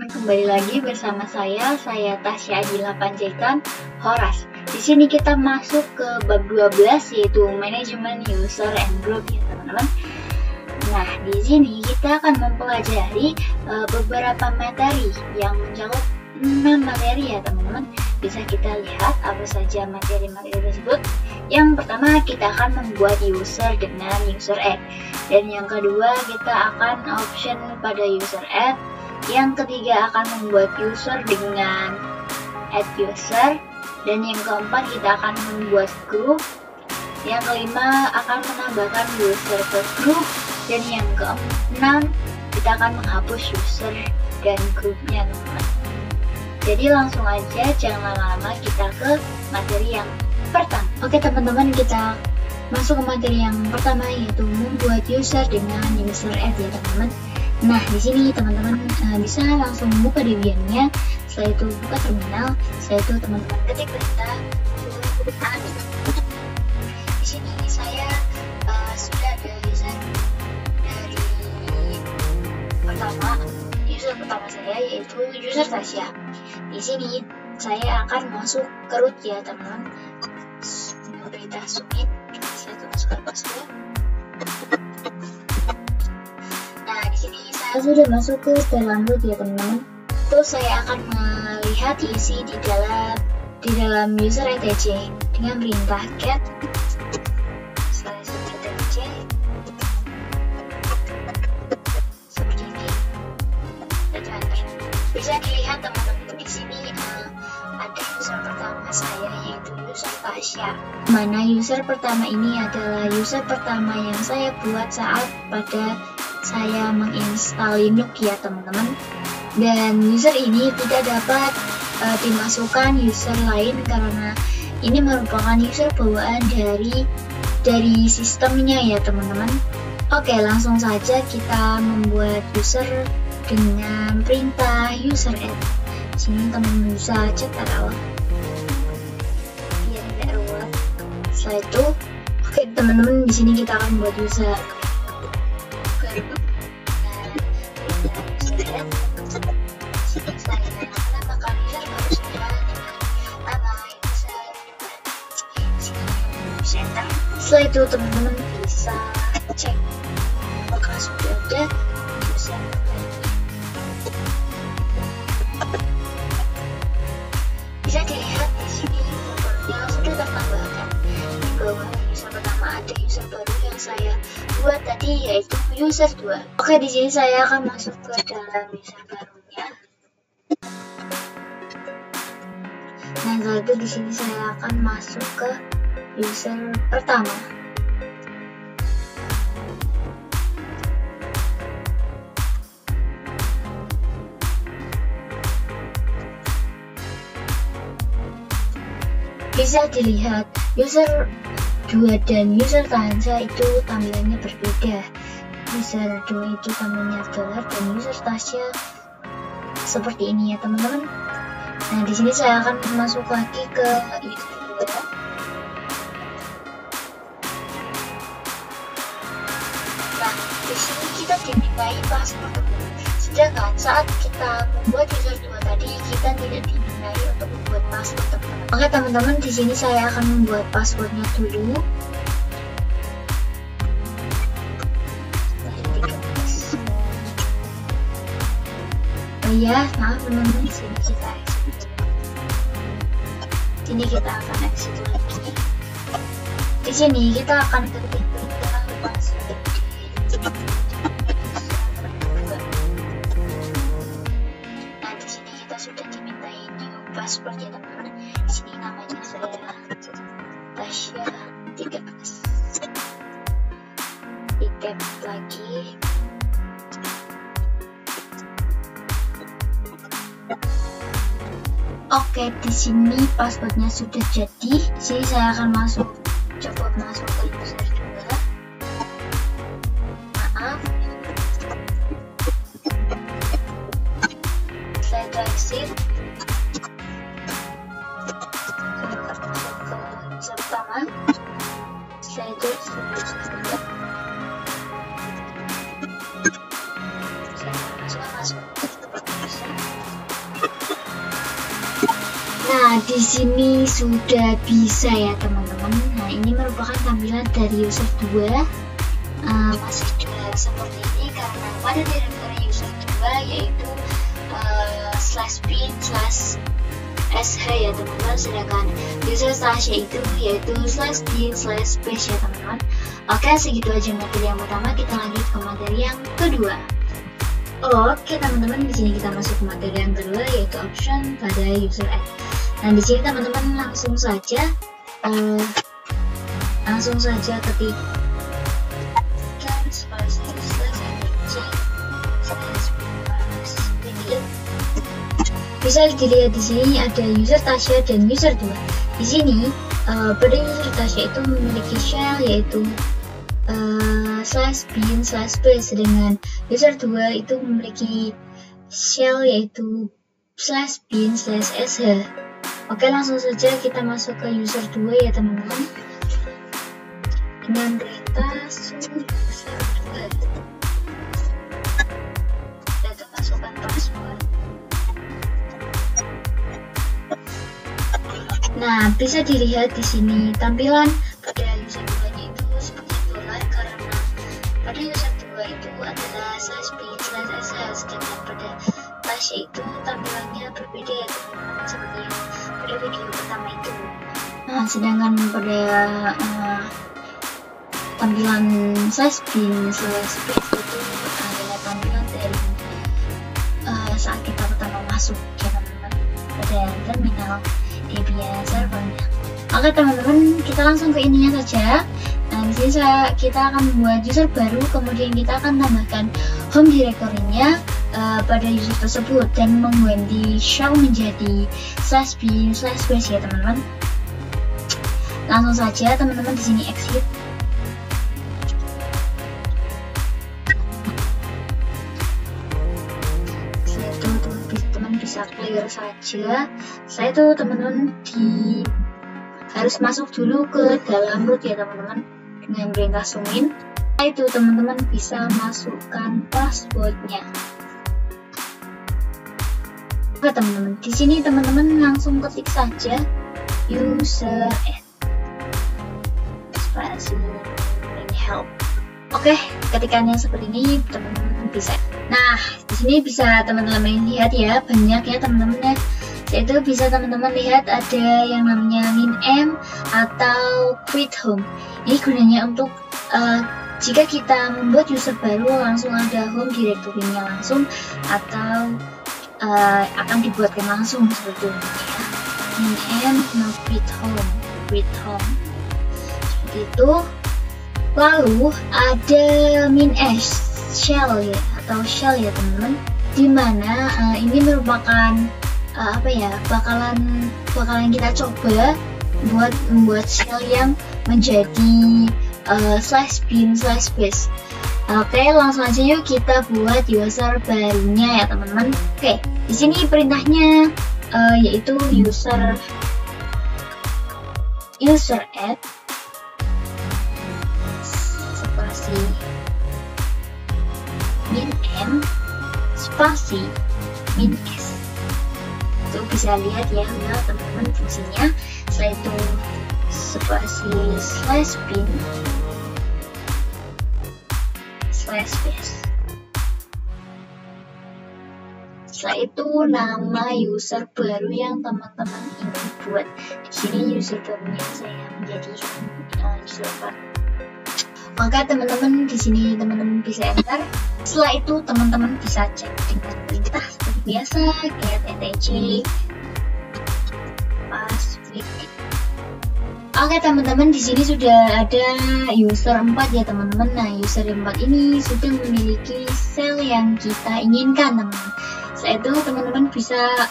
teman-teman, kembali lagi bersama saya Tasya Adila Panjaitan Horas. Di sini kita masuk ke bab 12, yaitu manajemen user and group ya teman-teman. Nah, di sini kita akan mempelajari beberapa materi yang mencakup 6 materi ya teman-teman. Bisa kita lihat apa saja materi-materi tersebut. Yang pertama, kita akan membuat user dengan user add. Dan yang kedua, kita akan option pada user add. Yang ketiga, akan membuat user dengan add user. Dan yang keempat, kita akan membuat group. Yang kelima, akan menambahkan user ke group. Dan yang keenam, kita akan menghapus user dan grupnya teman-teman. Jadi langsung aja, jangan lama-lama, kita ke materi yang pertama. Oke teman-teman, kita masuk ke materi yang pertama, yaitu membuat user dengan user add ya teman-teman. Nah, di sini teman-teman bisa langsung buka Debian-nya. Setelah itu buka terminal. Setelah itu teman-teman ketik perintah add. Di sini saya sudah ada user dari user pertama saya, yaitu user Tasya. Di sini saya akan masuk ke root ya teman-teman. Perintah submit. Saya masukkan password. Nah, di sini saya sudah masuk ke dalam root ya teman-teman. Terus saya akan melihat isi di dalam user etc dengan perintah get. Saya submit etc seperti ini. Dan enter. Bisa dilihat teman-teman, di sini ada user pertama saya, yaitu user Tasya. Mana user pertama ini adalah user pertama yang saya buat saat pada saya menginstal Linux ya teman-teman. Dan user ini tidak dapat dimasukkan user lain karena ini merupakan user bawaan dari sistemnya ya teman-teman. Oke, langsung saja kita membuat user dengan perintah user add. Sini teman-teman bisa cek error. Ya, ada error. Setelah itu, oke teman-teman, di sini kita akan buat user. Setelah itu teman-teman bisa cek apakah sudah ada user. Bisa dilihat di sini nomornya sudah tertambahkan. Di bawah user pertama ada user baru yang saya buat tadi, yaitu user 2. Oke, di sini saya akan masuk ke dalam user barunya. Nah, setelah itu di sini saya akan masuk ke user pertama. Bisa dilihat user 2 dan user Tasya itu tampilannya berbeda. User 2 itu tampilannya gelap dan user Tasya seperti ini ya teman-teman. Nah, di sini saya akan masuk lagi ke user 2. Nah, di sini kita dimintai password. Sedangkan saat kita membuat user 2 tadi, kita tidak dimintai untuk membuat password teman-teman. Oke teman-teman, di sini saya akan membuat passwordnya dulu. Oh iya, maaf teman-teman, di sini kita exit. Sini kita akan exit lagi. Di sini kita akan ketik perintah password. Nah, di sini kita sudah dimintai new password ya teman-teman. Di sini namanya saya Tasya 13. Di-tap lagi. Oke, di sini passwordnya sudah jadi. Di sini saya akan coba masuk ke user 2. Maaf. Saya exit. User pertama. Setelah itu user 2. Saya masuk. Nah, di sini sudah bisa ya teman-teman. Nah, ini merupakan tampilan dari user 2. Masih sudah seperti ini karena pada direktori user 2 yaitu /bin/sh ya teman-teman, sedangkan user Tasya itu yaitu /bin/space ya teman-teman. Oke, segitu aja materi yang pertama, kita lanjut ke materi yang kedua. Oke teman-teman, di sini kita masuk ke materi yang kedua yaitu option pada user add. Nah, di sini teman-teman langsung saja ketik bisa dilihat di sini ada user Tasya dan user 2. Di sini pada user Tasya itu memiliki shell yaitu /bin/space, dengan user 2 itu memiliki shell yaitu /bin/sh. Oke, langsung saja kita masuk ke user 2 ya teman-teman. Dengan perintah user 2 dan masukkan password. Nah, bisa dilihat di sini tampilan pada user 2-nya itu seperti dolar karena pada user 2 itu adalah /bin/sh, sedangkan pada Tasya itu tampilannya berbeda ya teman-teman, seperti yang pada video pertama itu. Nah, sedangkan pada tampilan /bin/space itu adalah tampilan dari saat kita pertama masuk ya teman-teman pada terminal Debian servernya. Oke teman-teman, kita langsung ke ininya saja. Nah, di sini kita akan membuat user baru, kemudian kita akan tambahkan home directory-nya pada user tersebut dan mengganti shell menjadi /bin/space ya teman-teman. Langsung saja teman-teman di sini exit. Bisa clear saja. Saya itu teman-teman harus masuk dulu ke dalam root ya teman-teman dengan perintah zoom in. Setelah itu teman-teman bisa masukkan passwordnya. Oke teman-teman, di sini teman-teman langsung ketik saja user add spasi help. Oke, ketikannya seperti ini teman-teman bisa. Nah, di sini bisa teman-teman lihat ya, banyak ya teman-teman ya. Yaitu bisa teman-teman lihat ada yang namanya min atau quit home. Ini gunanya untuk jika kita membuat user baru langsung ada home directory-nya langsung, atau akan dibuatkan langsung seperti ini ya. Min quit home seperti itu. Lalu ada shell ya, atau shell ya teman-teman, dimana ini merupakan bakalan kita coba buat membuat shell yang menjadi /bin/space. Oke, langsung aja yuk kita buat user barunya ya teman-teman. Oke, di sini perintahnya yaitu user add spasi min spasi min s. Itu bisa lihat ya teman-teman fungsinya. Setelah itu spasi /bin/space. Setelah itu nama user baru yang teman-teman ingin buat. Di sini user barunya saya menjadi user baru. Maka teman-teman di sini teman-teman bisa enter. Setelah itu teman-teman bisa cek dengan perintah seperti biasa, get etc. password. Oke teman-teman, di sini sudah ada user 4 ya teman-teman. Nah, user 4 ini sudah memiliki sel yang kita inginkan teman-teman. Setelah itu teman-teman bisa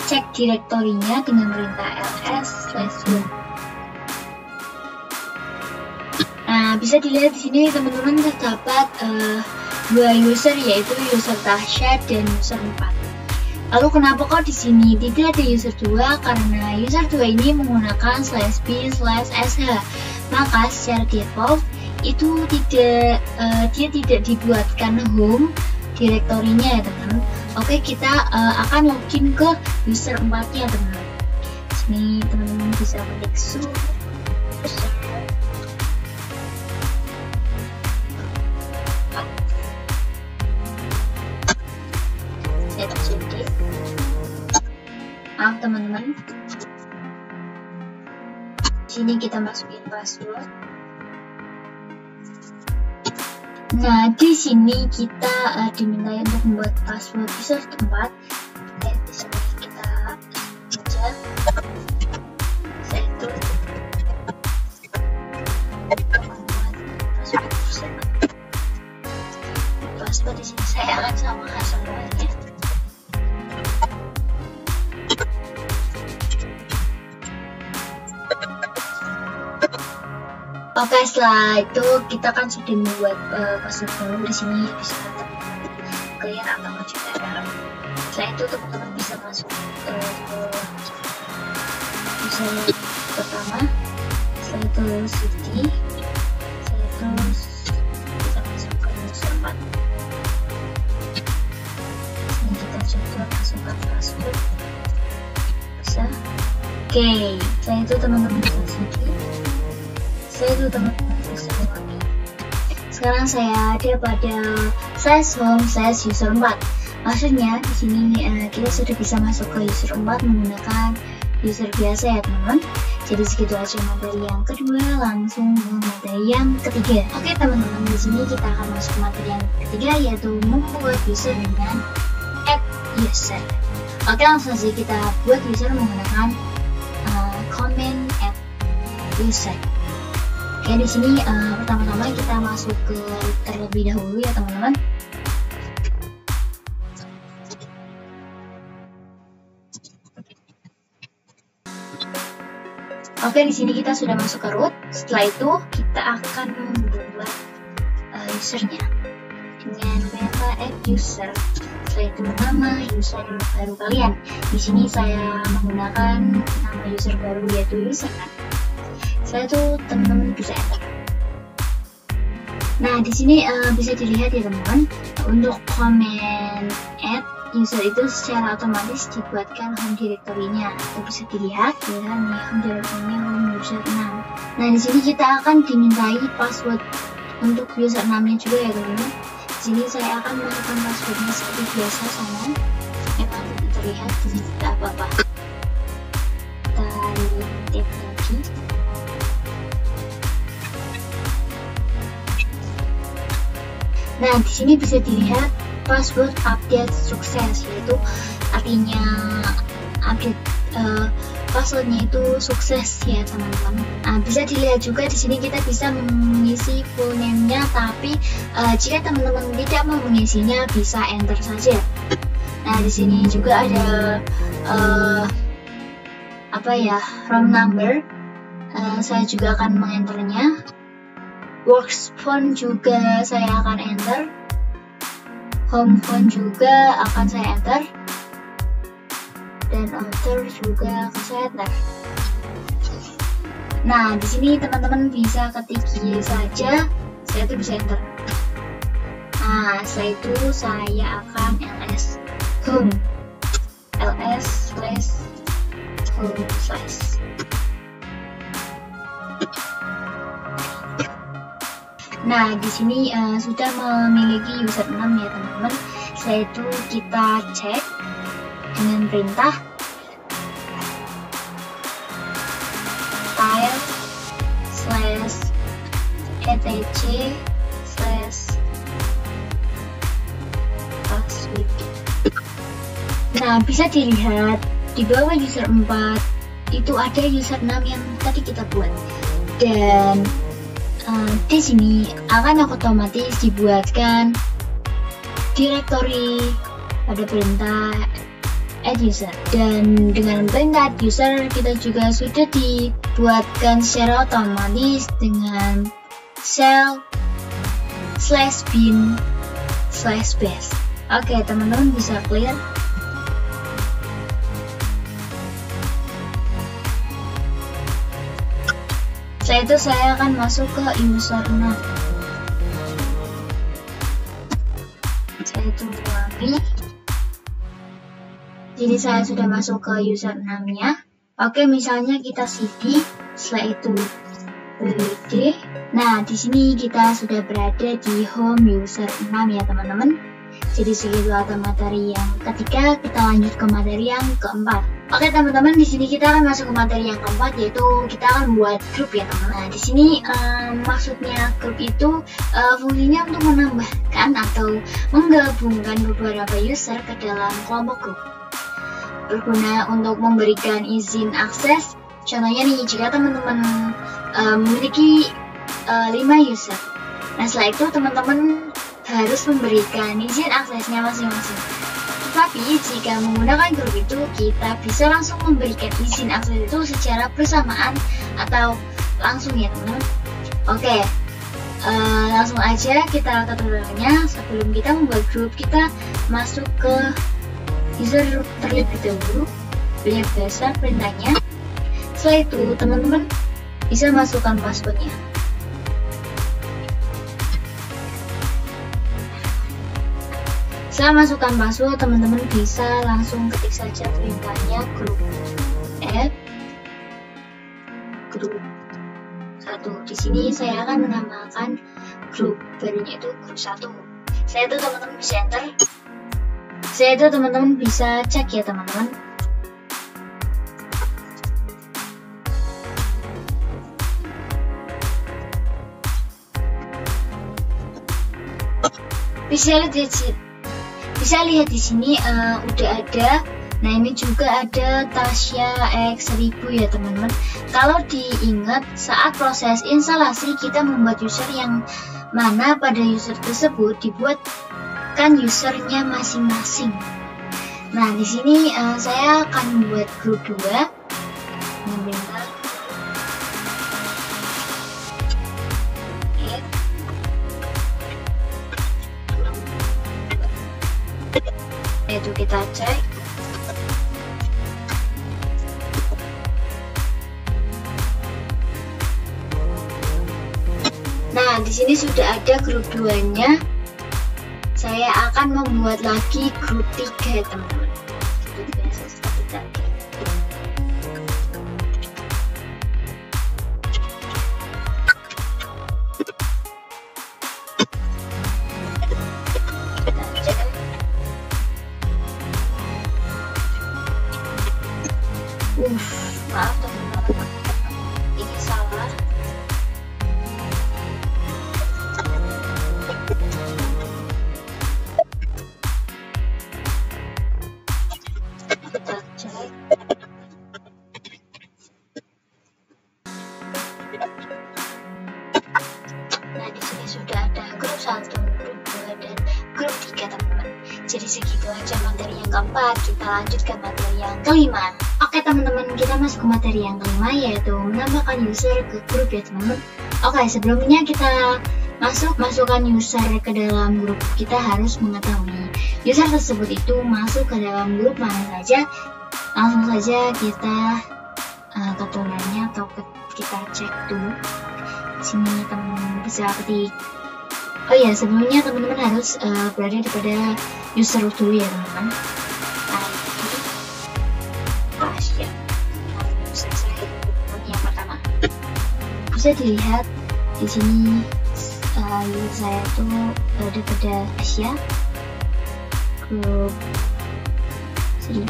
cek direktorinya dengan perintah ls/1. Nah, bisa dilihat di sini teman-teman terdapat dua user, yaitu user Tasya dan user 4. Lalu kenapa kok di sini tidak ada user 2? Karena user 2 ini menggunakan /bin/sh. Maka secara default itu dia tidak dibuatkan home direktorinya ya teman-teman. Oke, kita akan login ke user 4-nya teman-teman. Ini teman-teman bisa ketik user. Saya terjadi. Maaf teman-teman. Sini kita masukin password. Nah, di sini kita diminta untuk membuat password user tempat. Di sini kita baca. Saya itu password di sini saya akan samakan semuanya. Oke, setelah itu kita kan sudah membuat password baru. Di sini bisa clear atau maju ke dalam. Setelah itu teman-teman bisa masuk ke user pertama. Setelah itu city. Setelah itu kita masuk ke user 4. Sini kita coba masukkan password. Bisa. Oke, setelah itu teman-teman bisa city. Saya itu teman-teman user 4. Sekarang saya ada pada /home/user 4. Maksudnya di sini kita sudah bisa masuk ke user 4 menggunakan user biasa ya teman-teman. Jadi segitu aja materi yang kedua, langsung ke materi yang ketiga. Oke teman-teman, di sini kita akan masuk materi yang ketiga, yaitu membuat user dengan add user. Oke, langsung saja kita buat user menggunakan command add user. Oke, di sini pertama-tama kita masuk ke terlebih dahulu ya teman-teman. Oke, di sini kita sudah masuk ke root. Setelah itu kita akan membuat usernya dengan meta add user. Setelah itu nama user baru kalian. Di sini saya menggunakan nama user baru yaitu user. Setelah itu teman-teman bisa enter. Nah, di sini bisa dilihat ya teman-teman, untuk command add user itu secara otomatis dibuatkan home directory-nya. Itu bisa dilihat ya, nih home directory-nya home user 6. Nah, di sini kita akan dimintai password untuk user 6-nya juga ya teman-teman. Di sini saya akan melakukan passwordnya seperti biasa sama. Memang tidak terlihat di sini tidak apa-apa. Kita lihat lagi. Nah, di sini bisa dilihat password update sukses, yaitu artinya update passwordnya itu sukses ya teman-teman. Nah, bisa dilihat juga di sini kita bisa mengisi full name-nya, tapi jika teman-teman tidak mau mengisinya bisa enter saja. Nah, di sini juga ada room number. Saya juga akan mengenternya. Works phone juga saya akan enter. Home phone juga akan saya enter. Dan author juga akan saya enter. Nah, di sini teman-teman bisa ketik saja. Saya itu bisa enter. Nah, setelah itu saya akan ls home. ls/home/. Nah, di sini sudah memiliki user 6 ya teman-teman. Setelah itu kita cek dengan perintah file/etc/password. Nah, bisa dilihat di bawah user 4 itu ada user 6 yang tadi kita buat. Dan di sini akan otomatis dibuatkan directory pada perintah add user, dan dengan perintah add user kita juga sudah dibuatkan secara otomatis dengan shell /bin/base. Oke teman-teman, bisa clear. Setelah itu saya akan masuk ke user 6. Saya itu ulangi. Jadi saya sudah masuk ke user 6-nya. Oke, misalnya kita cd, setelah itu bd. Nah, di sini kita sudah berada di home user 6 ya teman-teman. Jadi segitu atau materi yang ketiga, kita lanjut ke materi yang keempat. Oke teman-teman, di sini kita akan masuk ke materi yang keempat, yaitu kita akan buat grup ya teman-teman. Nah, di sini maksudnya grup itu fungsinya untuk menambahkan atau menggabungkan beberapa user ke dalam kelompok grup. Berguna untuk memberikan izin akses. Contohnya nih, jika teman-teman memiliki 5 user. Nah, setelah itu teman-teman harus memberikan izin aksesnya masing-masing. Tetapi jika menggunakan grup itu, kita bisa langsung memberikan izin akses itu secara bersamaan atau langsung ya teman-teman. Oke, langsung aja kita ke tutorialnya. Sebelum kita membuat grup, kita masuk ke user terlebih dahulu, lihat dasar perintahnya. Setelah itu teman-teman bisa masukkan passwordnya. Setelah masukkan password, teman-teman bisa langsung ketik saja perintahnya grup add grup 1. Di sini saya akan menambahkan grup barunya itu grup 1. Saya itu teman-teman bisa enter. Saya itu teman-teman bisa cek ya teman-teman. Bisa lihat di sini udah ada. Nah, ini juga ada Tasya X1000 ya teman-teman. Kalau diingat saat proses instalasi, kita membuat user yang mana pada user tersebut dibuatkan usernya masing-masing. Nah, di sini saya akan membuat grup 2. Bentar. Itu kita cek. Nah, di sini sudah ada grup 2-nya. Saya akan membuat lagi grup 3 teman-teman. Seperti biasa seperti tadi. Maaf teman-teman, ini salah. Kita cek. Nah, di sini sudah ada grup 1, grup 2, dan grup 3 teman-teman. Jadi segitu aja materi yang keempat. Kita lanjut ke materi yang kelima. Oke teman-teman, kita masuk ke materi yang kelima, yaitu menambahkan user ke grup ya teman-teman. Oke, sebelumnya kita masukkan user ke dalam grup, kita harus mengetahui user tersebut itu masuk ke dalam grup mana saja. Langsung saja kita ke tutorialnya atau kita cek dulu. Sini teman-teman bisa ketik. Oh ya, sebelumnya teman-teman harus berada pada user dulu ya teman-teman. Yang pertama bisa dilihat di sini saya tuh berada pada Asia, grup 1000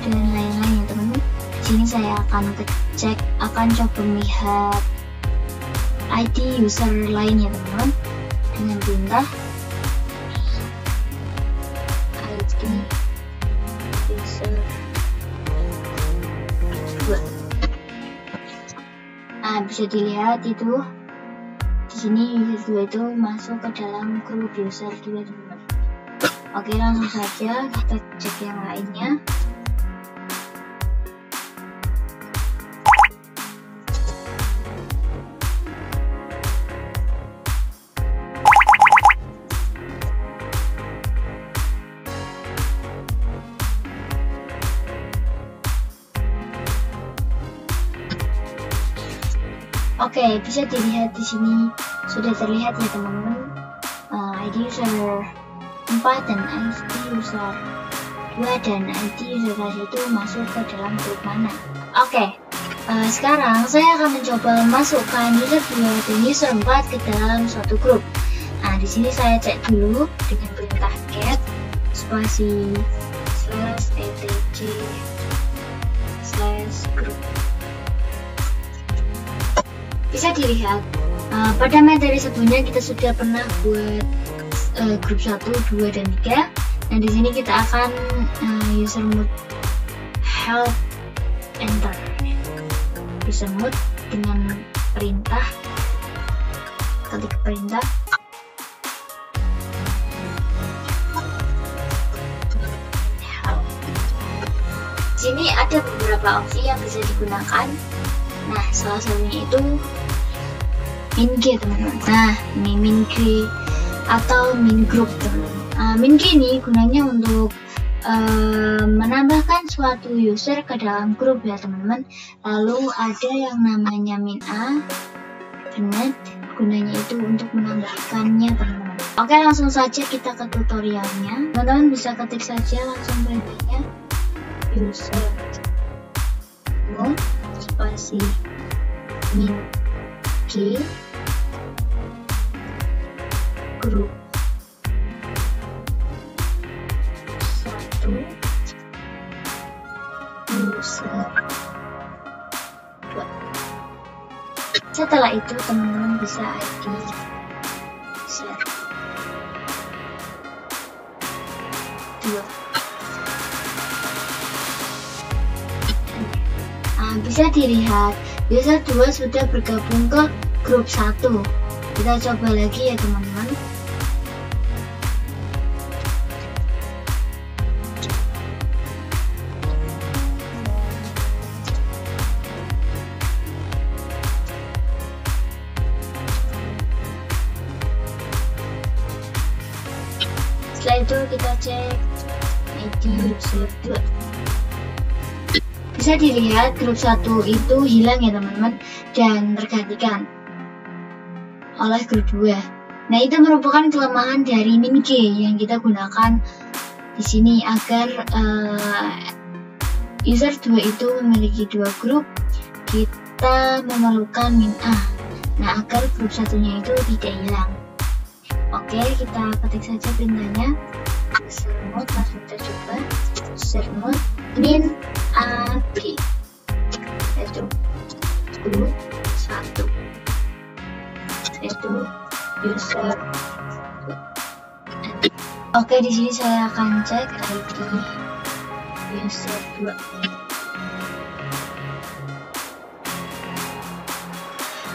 dan lain-lain ya teman-teman. Di sini saya akan coba melihat ID user lain ya teman-teman dengan perintah ID user 2. Nah, bisa dilihat itu di sini user 2 itu masuk ke dalam grup user 2 teman-teman. Oke, langsung saja kita cek yang lainnya. Oke, bisa dilihat di sini sudah terlihat ya teman-teman, ID user 4 dan ID user 2 dan ID user itu masuk ke dalam grup mana. Oke, sekarang saya akan mencoba masukkan user 2 dan user 4 ke dalam suatu grup. Nah, di sini saya cek dulu dengan perintah get spasi /etc/group. Bisa dilihat pada materi sebelumnya kita sudah pernah buat grup 1, 2, dan 3. Nah, di sini kita akan user mode help enter. User mode dengan perintah, ketik perintah help. Di sini ada beberapa opsi yang bisa digunakan. Nah, salah satunya itu min G, teman-teman. Nah, ini min G atau min group, teman-teman. Min G ini gunanya untuk menambahkan suatu user ke dalam grup ya, teman-teman. Lalu ada yang namanya min A, benar, gunanya itu untuk menambahkannya, teman-teman. Oke, langsung saja kita ke tutorialnya. Teman-teman bisa ketik saja langsung perintahnya user mode spasi min G grup 1 user 2. Setelah itu teman-teman bisa ID user 2. Bisa dilihat user 2 sudah bergabung ke grup 1. Kita coba lagi ya, teman-teman. Setelah itu kita cek ID user 2. Bisa dilihat grup 1 itu hilang ya, teman-teman, dan tergantikan oleh grup 2. Nah, itu merupakan kelemahan dari min G yang kita gunakan di sini agar user 2 itu memiliki 2 grup. Kita memerlukan min A. Nah, agar grup satunya itu tidak hilang. Oke, kita ketik saja perintahnya user mode, langsung kita coba user mode min A B, yaitu grup 1, yaitu user 2. Oke, di sini saya akan cek ID user 2.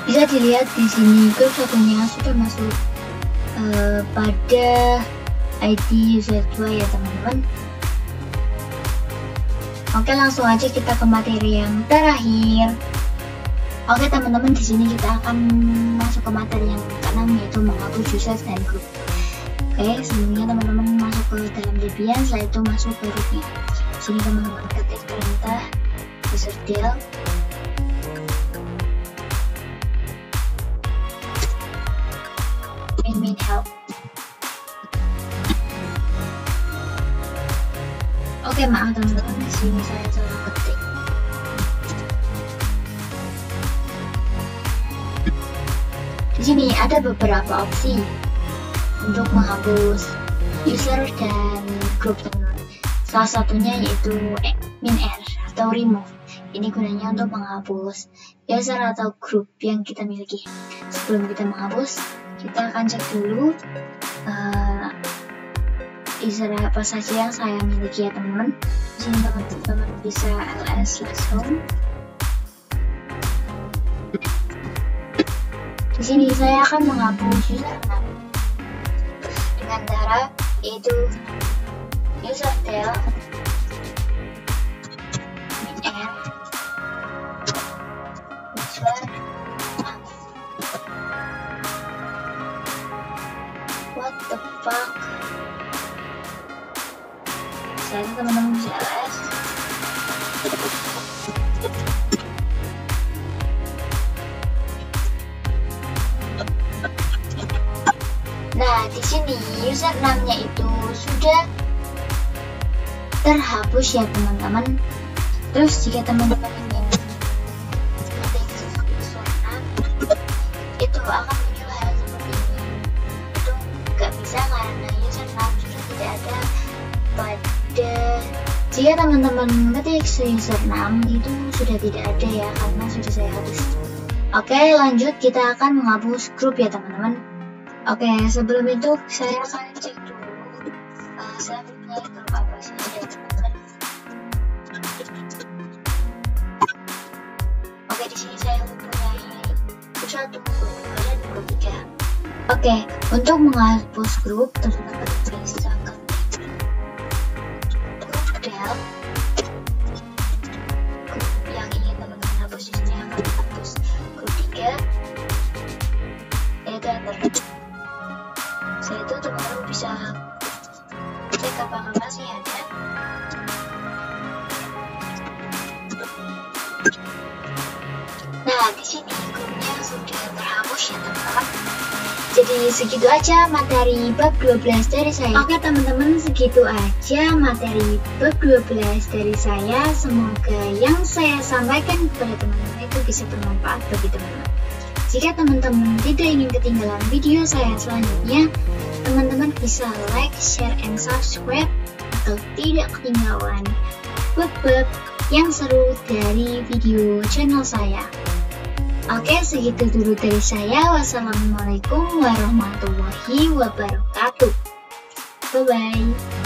Bisa dilihat di sini grup satunya sudah masuk pada ID user 2 ya, teman-teman. Oke, langsung aja kita ke materi yang terakhir. Oke, teman-teman, di sini kita akan masuk ke materi yang ke-6, yaitu menghapus user dan grup. Oke, sebelumnya teman-teman masuk ke dalam Debian, setelah itu masuk ke rootnya. Di sini teman-teman ketik perintah userdel min help. Oke, maaf teman-teman, di sini saya salah ketik. Di sini ada beberapa opsi untuk menghapus user dan grup, teman-teman. Salah satunya yaitu min R atau remove. Ini gunanya untuk menghapus user atau grup yang kita miliki. Sebelum kita menghapus, kita akan cek dulu user apa saja yang saya miliki ya, teman-teman. Di sini teman-teman bisa ls/home. Di sini saya akan menghapus user 6 dengan cara yaitu userdel min R user 6. What the fuck? Saya teman-teman bisa ls. Nah, di sini user 6-nya itu sudah terhapus ya teman-teman. Terus jika teman-teman ingin itu akan muncul hal seperti ini. Itu nggak bisa karena username sudah tidak ada pada jika teman-teman ketik username itu sudah tidak ada ya, karena sudah saya hapus. Oke, lanjut kita akan menghapus grup ya teman-teman. Oke, sebelum itu saya akan cek dulu saya punya grup apa sih ya teman-teman. Oke, di sini saya mempunyai grup 1, grup 2, dan grup 3. Oke, untuk menghapus grup teman-teman bisa ketik grup del. Grup yang ingin teman-teman hapus di sini akan dihapus. Grup 3 yaitu enter. Setelah itu teman-teman bisa cek apakah masih ada. Nah, di sini grupnya sudah terhapus ya teman-teman. Jadi segitu aja materi bab 12 dari saya. Oke teman-teman, segitu aja materi bab 12 dari saya. Semoga yang saya sampaikan kepada teman-teman itu bisa bermanfaat bagi teman-teman. Jika teman-teman tidak ingin ketinggalan video saya selanjutnya, teman-teman bisa like, share, and subscribe atau tidak ketinggalan bab-bab yang seru dari video channel saya. Oke, segitu dulu dari saya. Wassalamualaikum warahmatullahi wabarakatuh. Bye-bye.